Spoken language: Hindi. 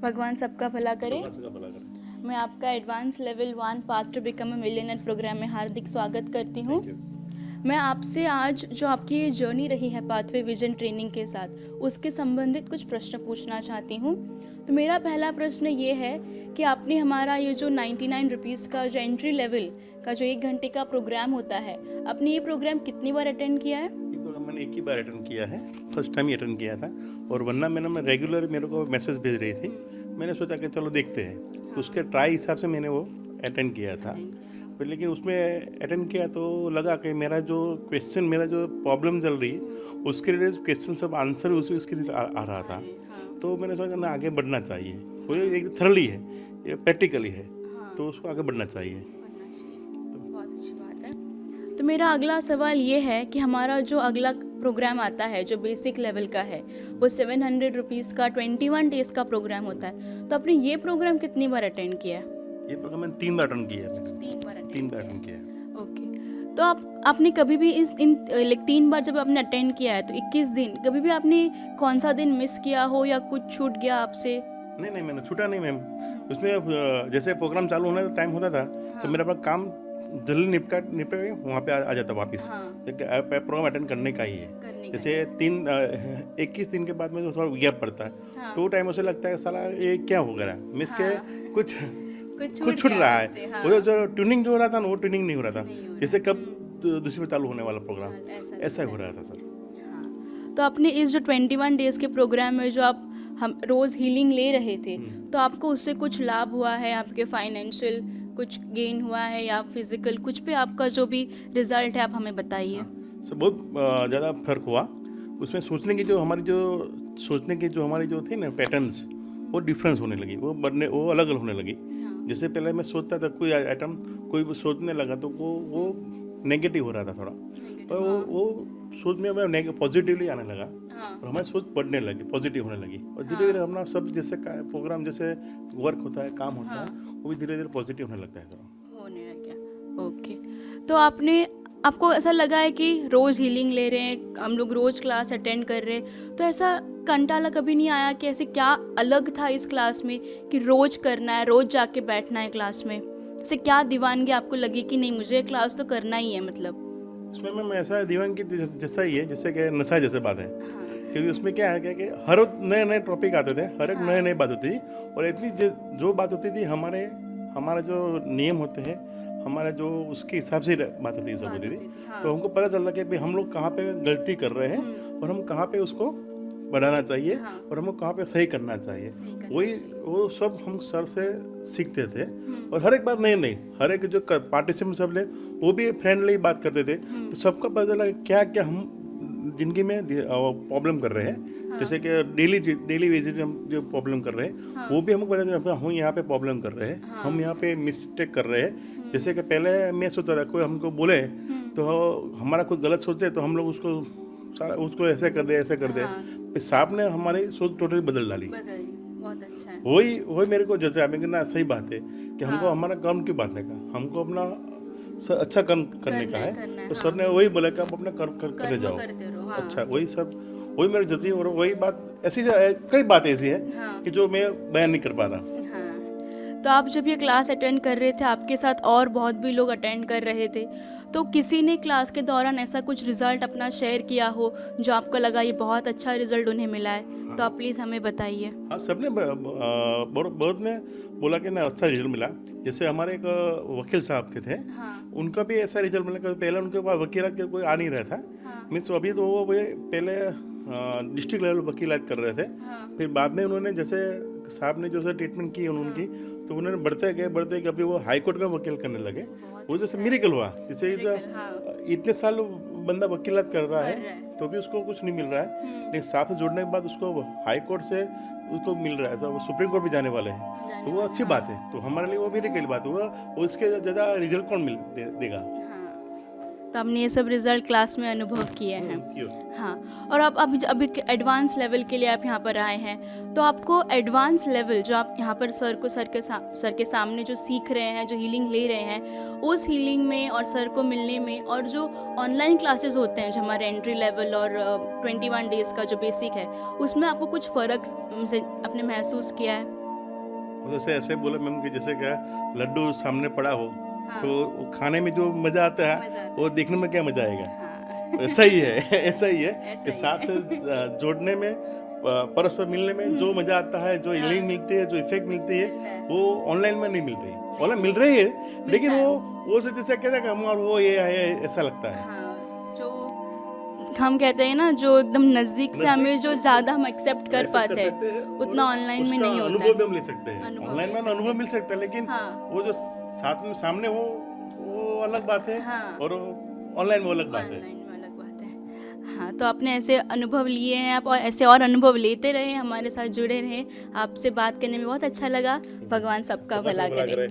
भगवान सबका भला करे। भगवान सबका भला करे। मैं आपका advance level 1 path to become a millionaire program में हार्दिक स्वागत करती हूँ। Thank you। मैं आपसे आज जो आपकी ये जर्नी रही है पाथवे विजन ट्रेनिंग के साथ, उसके संबंधित कुछ प्रश्न पूछना चाहती हूँ। तो मेरा पहला प्रश्न ये है कि आपने हमारा ये जो 99 रुपीज़ का जो एंट्री लेवल का जो 1 घंटे का प्रोग्राम होता है, आपने ये प्रोग्राम कितनी बार अटेंड किया है? ये प्रोग्राम मैंने एक ही बार अटेंड किया है, फर्स्ट टाइम ही अटेंड किया था। और वरना मैं रेगुलर मेरे को मैसेज भेज रही थी, मैंने सोचा कि चलो देखते हैं, तो उसके ट्राई हिसाब से मैंने वो अटेंड किया था। पर लेकिन उसमें अटेंड किया तो लगा कि मेरा जो प्रॉब्लम चल रही है उसके रिलेटेड क्वेश्चन सब आंसर उसके लिए आ रहा था। तो मैंने सोचा ना आगे बढ़ना चाहिए, वो एक थर्ली है, ये प्रैक्टिकली है, तो उसको आगे बढ़ना चाहिए। बहुत अच्छी बात है। तो मेरा अगला सवाल ये है कि हमारा जो अगला प्रोग्राम आता है जो बेसिक लेवल का है, वो 700 रुपीज़ का 21 डेज़ का प्रोग्राम होता है। तो आपने ये प्रोग्राम कितनी बार अटेंड किया है? ये प्रोग्राम मैंने 3 बार अटेंड किया है। 3 बार अटेंड किया है। ओके। तो आपने कभी भी इन 3 बार जब आपने अटेंड किया है तो 21 दिन कभी भी आपने कौन सा दिन मिस किया हो या कुछ छूट गया आपसे? नहीं, मैंने छूटा नहीं मैम। उसमें जैसे प्रोग्राम चालू होने का टाइम होता था तो मेरा अपना काम जल्दी निपटा के वहाँ पे आ जाता वापस। प्रोग्राम अटेंड करने का ही है। जैसे 21 दिन के बाद में थोड़ा गैप पड़ता है, तो वो टाइम उसे लगता है साला ये क्या हो गया, मिस के कुछ छूट रहा है। वो जो ट्यूनिंग जो हो रहा था ना, वो ट्यूनिंग नहीं हो रहा था। जैसे कब दूसरी बार चालू होने वाला प्रोग्राम, ऐसा ही हो रहा था सर। तो आपने इस जो 21 डेज़ के प्रोग्राम में जो आप हम रोज़ हीलिंग ले रहे थे, तो आपको उससे कुछ लाभ हुआ है? आपके फाइनेंशियल कुछ गेन हुआ है या फिजिकल कुछ पे आपका जो भी रिजल्ट है आप हमें बताइए। सर बहुत ज़्यादा फर्क हुआ उसमें। सोचने की जो हमारी जो थी ना पैटर्न्स, वो डिफरेंस होने लगी, वो अलग अलग होने लगी। जैसे पहले मैं सोचता था कोई आइटम कोई सोचने लगा तो वो नेगेटिव हो रहा था थोड़ा, पर वो सोच में मैं पॉजिटिवली आने लगा और हमारी सोच बढ़ने लगी, पॉजिटिव होने लगी। और धीरे धीरे अपना सब जैसे प्रोग्राम जैसे वर्क होता है, काम होता है, वो भी धीरे धीरे पॉजिटिव होने लगता है थोड़ा। होने लग गया। ओके। तो आपको ऐसा लगा है कि रोज़ हीलिंग ले रहे हैं, हम लोग रोज़ क्लास अटेंड कर रहे हैं, तो ऐसा कंटाला कभी नहीं आया कि ऐसे क्या अलग था इस क्लास में कि रोज़ करना है, रोज़ जाके बैठना है क्लास में? ऐसे क्या दीवानगी आपको लगी कि नहीं मुझे क्लास तो करना ही है? मतलब उसमें मैम ऐसा दीवानगी जैसा ही है जैसे कि नशा जैसे बात है। क्योंकि उसमें क्या है कि हर नए नए टॉपिक आते थे, हर एक नए नए बात होती थी, और इतनी जो बात होती थी हमारे जो नियम होते हैं, हमारा जो उसके हिसाब से बात होती थी। तो हमको पता चल रहा कि भाई हम लोग कहाँ पे गलती कर रहे हैं और हम कहाँ पे उसको बढ़ाना चाहिए और हमको कहाँ पे सही करना चाहिए। वो सब हम सर से सीखते थे। और हर एक बात नहीं, हर एक जो पार्टिसिपेंट सब ले वो भी फ्रेंडली बात करते थे। तो सबका पता चला क्या क्या हम जिंदगी में प्रॉब्लम कर रहे हैं। जैसे कि डेली बेसिस हम जो प्रॉब्लम कर रहे हैं, वो भी हमको पता चला हम यहाँ पे प्रॉब्लम कर रहे हैं, हम यहाँ पे मिस्टेक कर रहे हैं। जैसे कि पहले मैं सोचता था कोई हमको बोले तो हमारा कुछ गलत सोचे तो हम लोग उसको ऐसे कर दे फिर साहब ने हमारी सोच टोटली बदल डाली। बहुत अच्छा है। वही मेरे को जैसे हमें ना सही बात है कि हमको हमारा काम क्यों बांटने का, हमको अपना अच्छा काम करने का है। तो सर ने वही बोला कि आप अपना करते जाओ। अच्छा वही मेरी जती। और वही बात ऐसी कई बातें ऐसी है कि जो मैं बयान नहीं कर पा रहा। तो आप जब ये क्लास अटेंड कर रहे थे, आपके साथ और बहुत भी लोग अटेंड कर रहे थे, तो किसी ने क्लास के दौरान ऐसा कुछ रिजल्ट अपना शेयर किया हो जो आपको लगा ये बहुत अच्छा रिजल्ट उन्हें मिला है? तो आप प्लीज़ हमें बताइए। हाँ, सबने बहुत ने बोला कि ना अच्छा रिजल्ट मिला। जैसे हमारे एक वकील साहब थे, उनका भी ऐसा रिजल्ट मिला कि पहले उनके पास वकीलात कोई आ नहीं रहा था। मीन्स अभी तो वो पहले डिस्ट्रिक्ट लेवल वकीलात कर रहे थे। फिर बाद में उन्होंने जैसे साहब ने जो ट्रीटमेंट की उनकी, तो उन्होंने बढ़ते गए अभी वो हाई कोर्ट में वकील करने लगे। वो जैसे मिरेकल हुआ, जैसे इतने साल बंदा वकीलात कर रहा है तो भी उसको कुछ नहीं मिल रहा है, लेकिन साहब से जुड़ने के बाद उसको हाई कोर्ट से उसको मिल रहा है, तो वो सुप्रीम कोर्ट भी जाने वाले हैं। तो वो अच्छी बात है। तो हमारे लिए वो मिरेकल बात हुआ। उसके ज़्यादा रिजल्ट कौन देगा? तो हमने ये सब रिजल्ट क्लास में अनुभव किए हैं। हाँ, और आप अभी एडवांस लेवल के लिए आप यहाँ पर आए हैं, तो आपको एडवांस लेवल जो आप यहाँ पर सर के सामने जो सीख रहे हैं, जो हीलिंग ले रहे हैं, उस हीलिंग में और सर को मिलने में, और जो ऑनलाइन क्लासेस होते हैं जो हमारे एंट्री लेवल और 21 डेज़ का जो बेसिक है, उसमें आपको कुछ फ़र्क से आपने महसूस किया है? जैसे ऐसे बोला मैम कि जैसे क्या लड्डू सामने पड़ा हो हाँ। तो वो खाने में जो मजा आता है मजा आता वो देखने में क्या मजा आएगा। हाँ ऐसा ही है ऐसा ही है ऐसा कि ही साथ से जोड़ने में परस्पर मिलने में जो मजा आता है, जो हीलिंग मिलती है, जो इफेक्ट मिलती है, मिलता है। वो ऑनलाइन में नहीं मिल रही। ऑनलाइन मिल रही है लेकिन है। वो जो जैसे कहते हैं कि हमारा वो ये है ऐसा लगता है। हाँ, जो हम कहते हैं ना, जो एकदम नज़दीक से हमें जो ज़्यादा हम एक्सेप्ट कर पाते हैं उतना ऑनलाइन में नहीं होता अनुभव है। भी हम ले सकते हैं। अनुभव ऑनलाइन ले में सकते अनुभव मिल सकता है लेकिन हाँ। वो जो साथ में सामने हो वो अलग बात है हाँ। और ऑनलाइन वो अलग बात है। ऑनलाइन में अलग बात है। हाँ, तो आपने ऐसे अनुभव लिए हैं आप, और ऐसे और अनुभव लेते रहे, हमारे साथ जुड़े रहे। आपसे बात करने में बहुत अच्छा लगा। भगवान सबका भला करे।